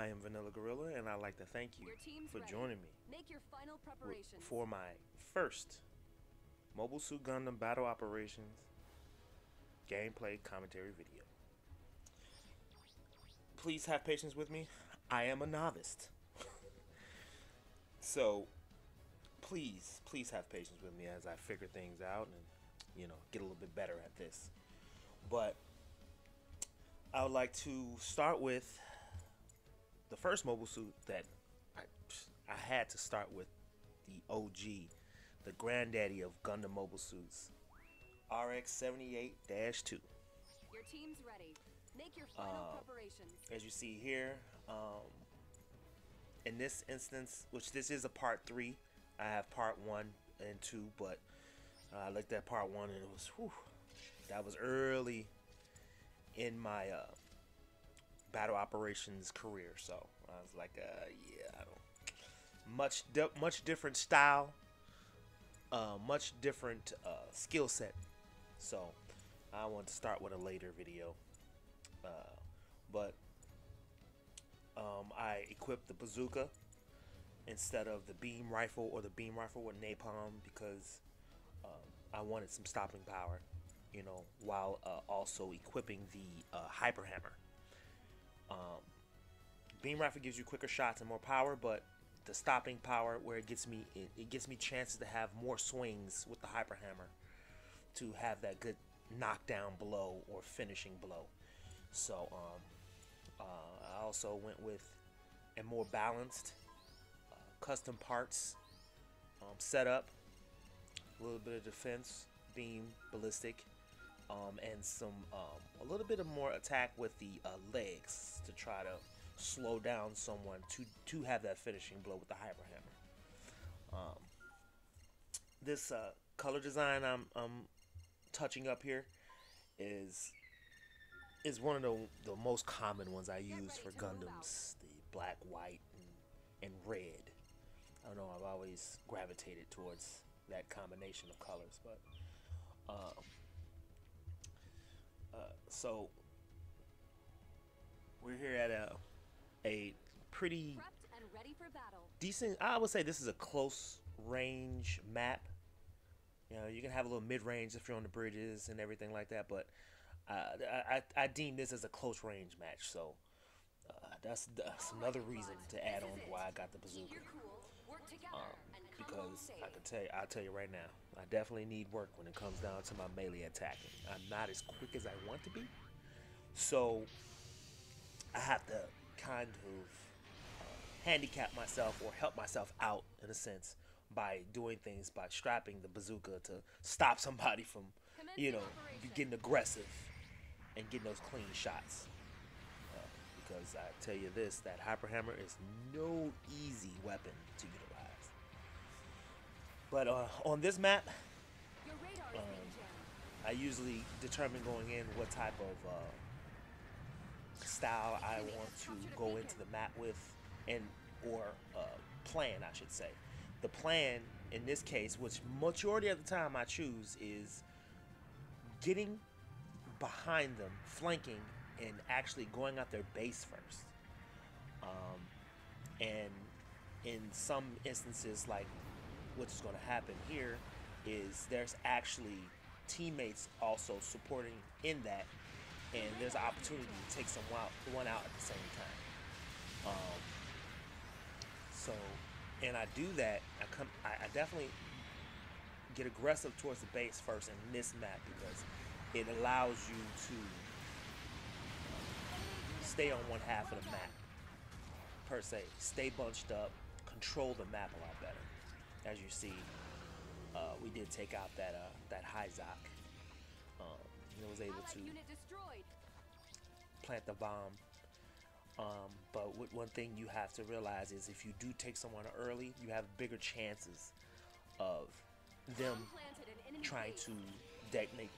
I am Vanilla Gorilla, and I'd like to thank you Your team's for ready. joining me Make your final preparations. for my first Mobile Suit Gundam Battle Operations gameplay commentary video. Please have patience with me. I am a novice. So, please have patience with me as I figure things out and, get a little bit better at this. But I would like to start with the first mobile suit that I had to start with, the OG, the granddaddy of Gundam mobile suits, RX-78-2. Your team's ready. Make your final preparations. As you see here, in this instance, which this is a part 3, I have part 1 and 2, but I looked at part 1 and it was, that was early in my battle operations career, so I was like, yeah, I don't much different style, much different skill set. So I want to start with a later video, but I equipped the bazooka instead of the beam rifle or the beam rifle with napalm because I wanted some stopping power, while also equipping the hyper hammer. Beam rifle gives you quicker shots and more power, but the stopping power, where it gets me chances to have more swings with the hyper hammer to have that good knockdown blow or finishing blow. So I also went with a more balanced custom parts setup, a little bit of defense, beam, ballistic, and a little bit of more attack with the legs to try to slow down someone to have that finishing blow with the hyper hammer. This color design I'm touching up here is one of the most common ones I use for Gundams. The black, white, and red. I don't know, I've always gravitated towards that combination of colors, but so we're here at a pretty Prepped and ready for battle. decent, I would say this is a close range map. You can have a little mid-range if you're on the bridges and everything like that, but I deem this as a close range match, so that's another reason to add on why I got the bazooka. Keep your cool. Work together and come home Because safe. I'll tell you right now, I definitely need work when it comes down to my melee attacking. I'm not as quick as I want to be, so I have to kind of handicap myself or help myself out in a sense by doing things, by strapping the bazooka to stop somebody from, Commencing operation. getting aggressive and getting those clean shots. Because I tell you this, that hyper hammer is no easy weapon to utilize. But on this map, Your radar is being jammed. I usually determine going in what type of style I want to go into the map with, or plan, I should say. The plan in this case, which majority of the time I choose, is getting behind them, flanking, and actually going at their base first. And in some instances, like what's going to happen here, is there's actually teammates also supporting in that, and there's an opportunity to take one out at the same time. So, and I do that. I definitely get aggressive towards the base first in this map because it allows you to stay on one half of the map, per se. Stay bunched up, control the map a lot better. As you see, we did take out that Hyzak. It was able Allied to unit destroyed. plant the bomb. But one thing you have to realize is if you do take someone early, you have bigger chances of them Planted an enemy trying base. to detonate,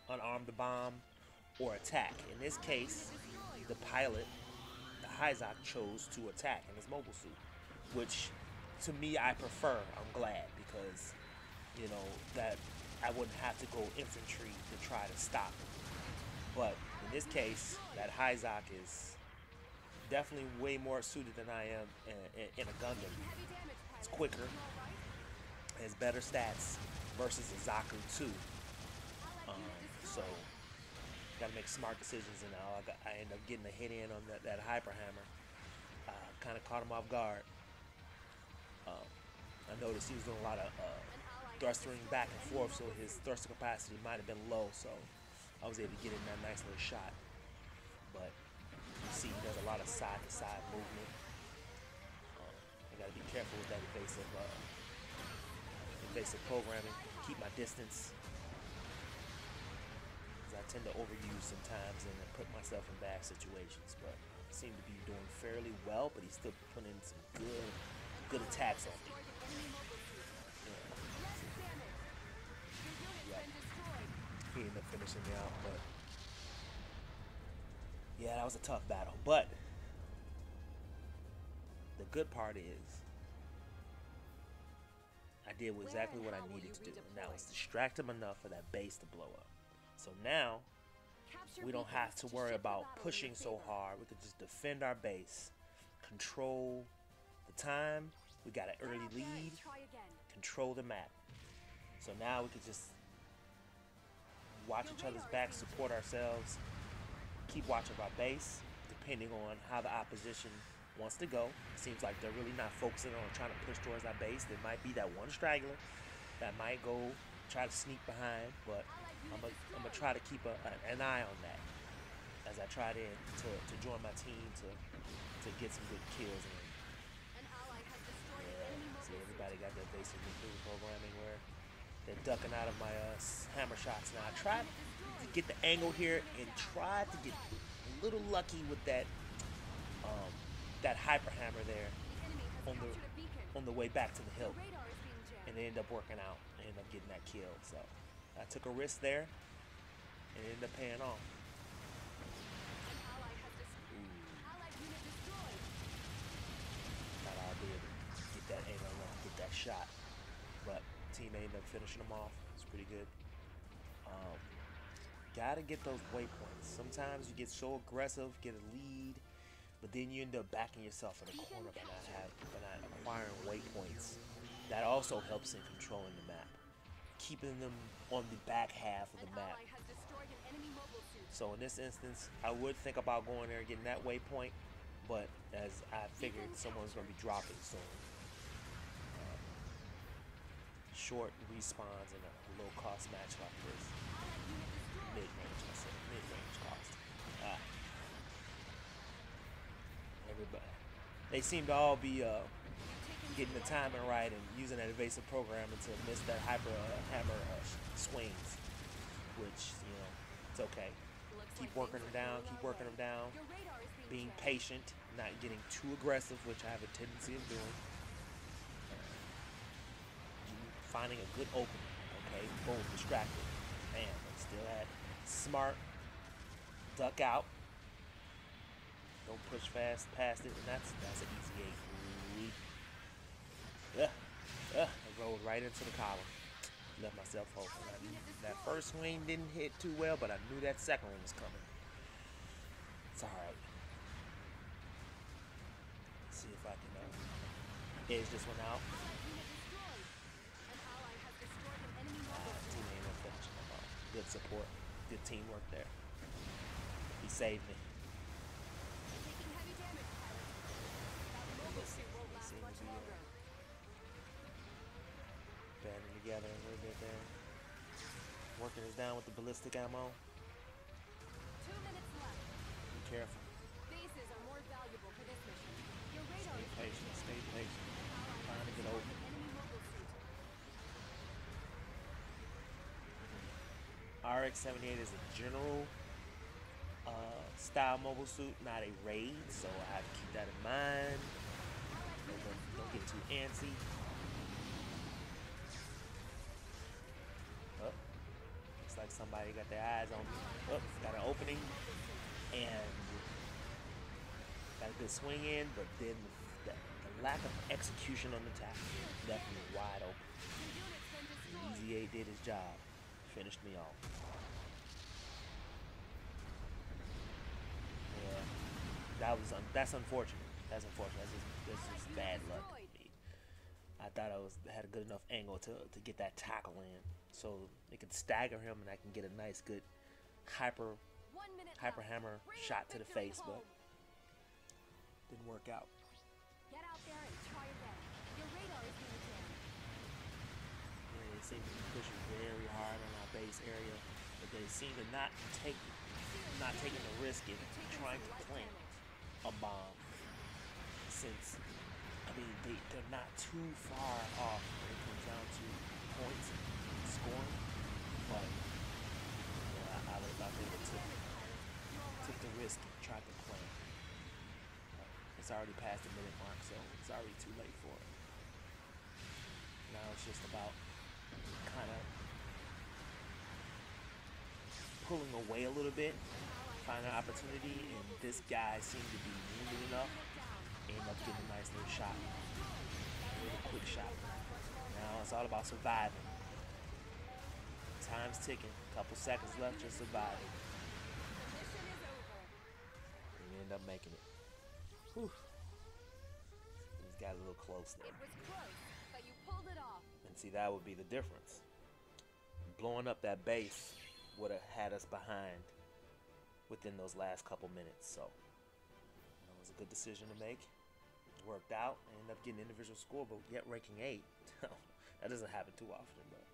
unarm the bomb or attack. In this case, the pilot, the Hyzak, chose to attack in his mobile suit, which to me I prefer. I'm glad because that I wouldn't have to go infantry to try to stop him. But in this case, that Hyzak is definitely way more suited than I am in a Gundam. Heavy damage, It's pilot. quicker, You all right? has better stats versus a Zaku 2. Allied unit So destroyed. got to make smart decisions, and I end up getting a hit in on that hyper hammer. Kind of caught him off guard. I noticed he was doing a lot of An ally has thrusting destroyed back an and enemy forth, so mobile his suit. thruster capacity might have been low. So I was able to get in that nice little shot. But you see, he does a lot of side-to-side movement. I got to be careful with that evasive programming. Keep my distance, because I tend to overuse sometimes and then put myself in bad situations. But seem to be doing fairly well. But he's still putting in some good attacks on me. Destroyed an enemy mobile suit. Yeah. Less damage. Your unit's Yep. been destroyed. He ended up finishing me out, but yeah, that was a tough battle. But the good part is I did exactly what I needed to do, and that was distract him enough for that base to blow up. So now Capture we don't beacons have to worry shift the about battle in pushing your so favor. hard. We could just defend our base, control the time. We got an early Okay, lead, try again. control the map. So now we could just watch each other's backs, support ourselves, keep watch of our base, depending on how the opposition wants to go. It seems like they're really not focusing on trying to push towards our base. There might be that one straggler that might go try to sneak behind, but I'm gonna try to keep an eye on that as I try to join my team to get some good kills in. An ally has destroyed an Yeah, enemy see, mobile everybody suit. got their basic nuclear programming where they're ducking out of my hammer shots. Now I tried to get the angle here and tried to get a little lucky with that hyper hammer there The enemy has on the captured a beacon. on the way back to the hill, Your radar is being jammed. and they end up working out. They end up getting that kill. So I took a risk there, and it ended up paying off. An ally has destroyed. Allied unit destroyed. Thought I'd be able to get that angle and get that shot, but teammate ended up finishing them off. It's pretty good. Gotta get those waypoints. Sometimes you get so aggressive, get a lead, but then you end up backing yourself in a corner by not acquiring waypoints. That also helps in controlling the map, keeping them on the back half of An the map. ally has destroyed an enemy mobile suit. So in this instance, I would think about going there and getting that waypoint, but as I figured someone's going to be dropping soon. Short respawns in a low-cost match like this. Allied unit destroyed. Mid-range, I said mid-range cost. Everybody, they seem to all be getting the timing right and using that evasive programming to miss that hyper hammer swings, which, you know, it's okay. Looks Keep like working things them are down, going keep our working way. them down, Your radar is being jammed. patient, not getting too aggressive, which I have a tendency of doing. Finding a good opening, okay? Boom, distracted. Bam, but still had smart, duck out. Don't push fast past it, and that's an easy 8. I rolled right into the column. Left myself open. That first swing didn't hit too well, but I knew that second one was coming. It's alright. See if I can edge this one out. Allied unit destroyed. An ally has destroyed an enemy mobile suit. Teammate ended up finishing him off. Good support. Good teamwork there. He saved me. Taking heavy damage, pilot. That mobile suit won't last seem to much be, longer. Banding together a little bit there. Working us down with the ballistic ammo. 2 minutes left. Be careful. Bases are more valuable for this mission. Your radar Stay is patient. Stay patient. Ally Trying has to get destroyed open. an enemy mobile suit. RX-78 is a general style mobile suit, not a raid, so I have to keep that in mind. Don't get too antsy. Oh, looks like somebody got their eyes on me. Oh, got an opening and got a good swing in, but then the lack of execution on the tackle left me wide open. Your unit's been destroyed. Easy 8 did his job, finished me off. Yeah, That's unfortunate. That's unfortunate. That's just bad luck. I thought I had a good enough angle to get that tackle in, so it could stagger him and I can get a nice good hyper hammer shot to the face, but didn't work out. Get out there and try again. Your radar is being jammed. Yeah, they seem to be pushing very hard on our base area, but they seem to not taking the risk in trying to plant a bomb, since I mean they're not too far off when it comes down to points and scoring, but yeah, I thought they took the risk and tried to plant. It's already past the minute mark, so it's already too late for it. Now it's just about kind of pulling away a little bit, find an opportunity, and this guy seemed to be wounded enough, end up getting a nice little shot, a little quick shot. Now it's all about surviving. Time's ticking, couple seconds left, just surviving. And we end up making it. Whew. Just got a little close there. It was close, but you pulled it off. And see, that would be the difference. Blowing up that base would have had us behind within those last couple minutes. So it was a good decision to make. It worked out. I ended up getting an individual score, but yet ranking 8. That doesn't happen too often, but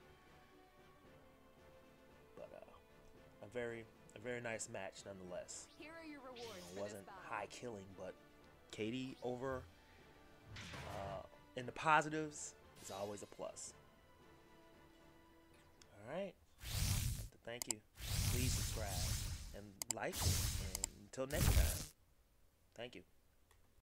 a very nice match nonetheless. Here are your rewards. It wasn't high killing, but Katie over in the positives is always a plus. All right. Thank you. Please subscribe and like. And until next time, thank you.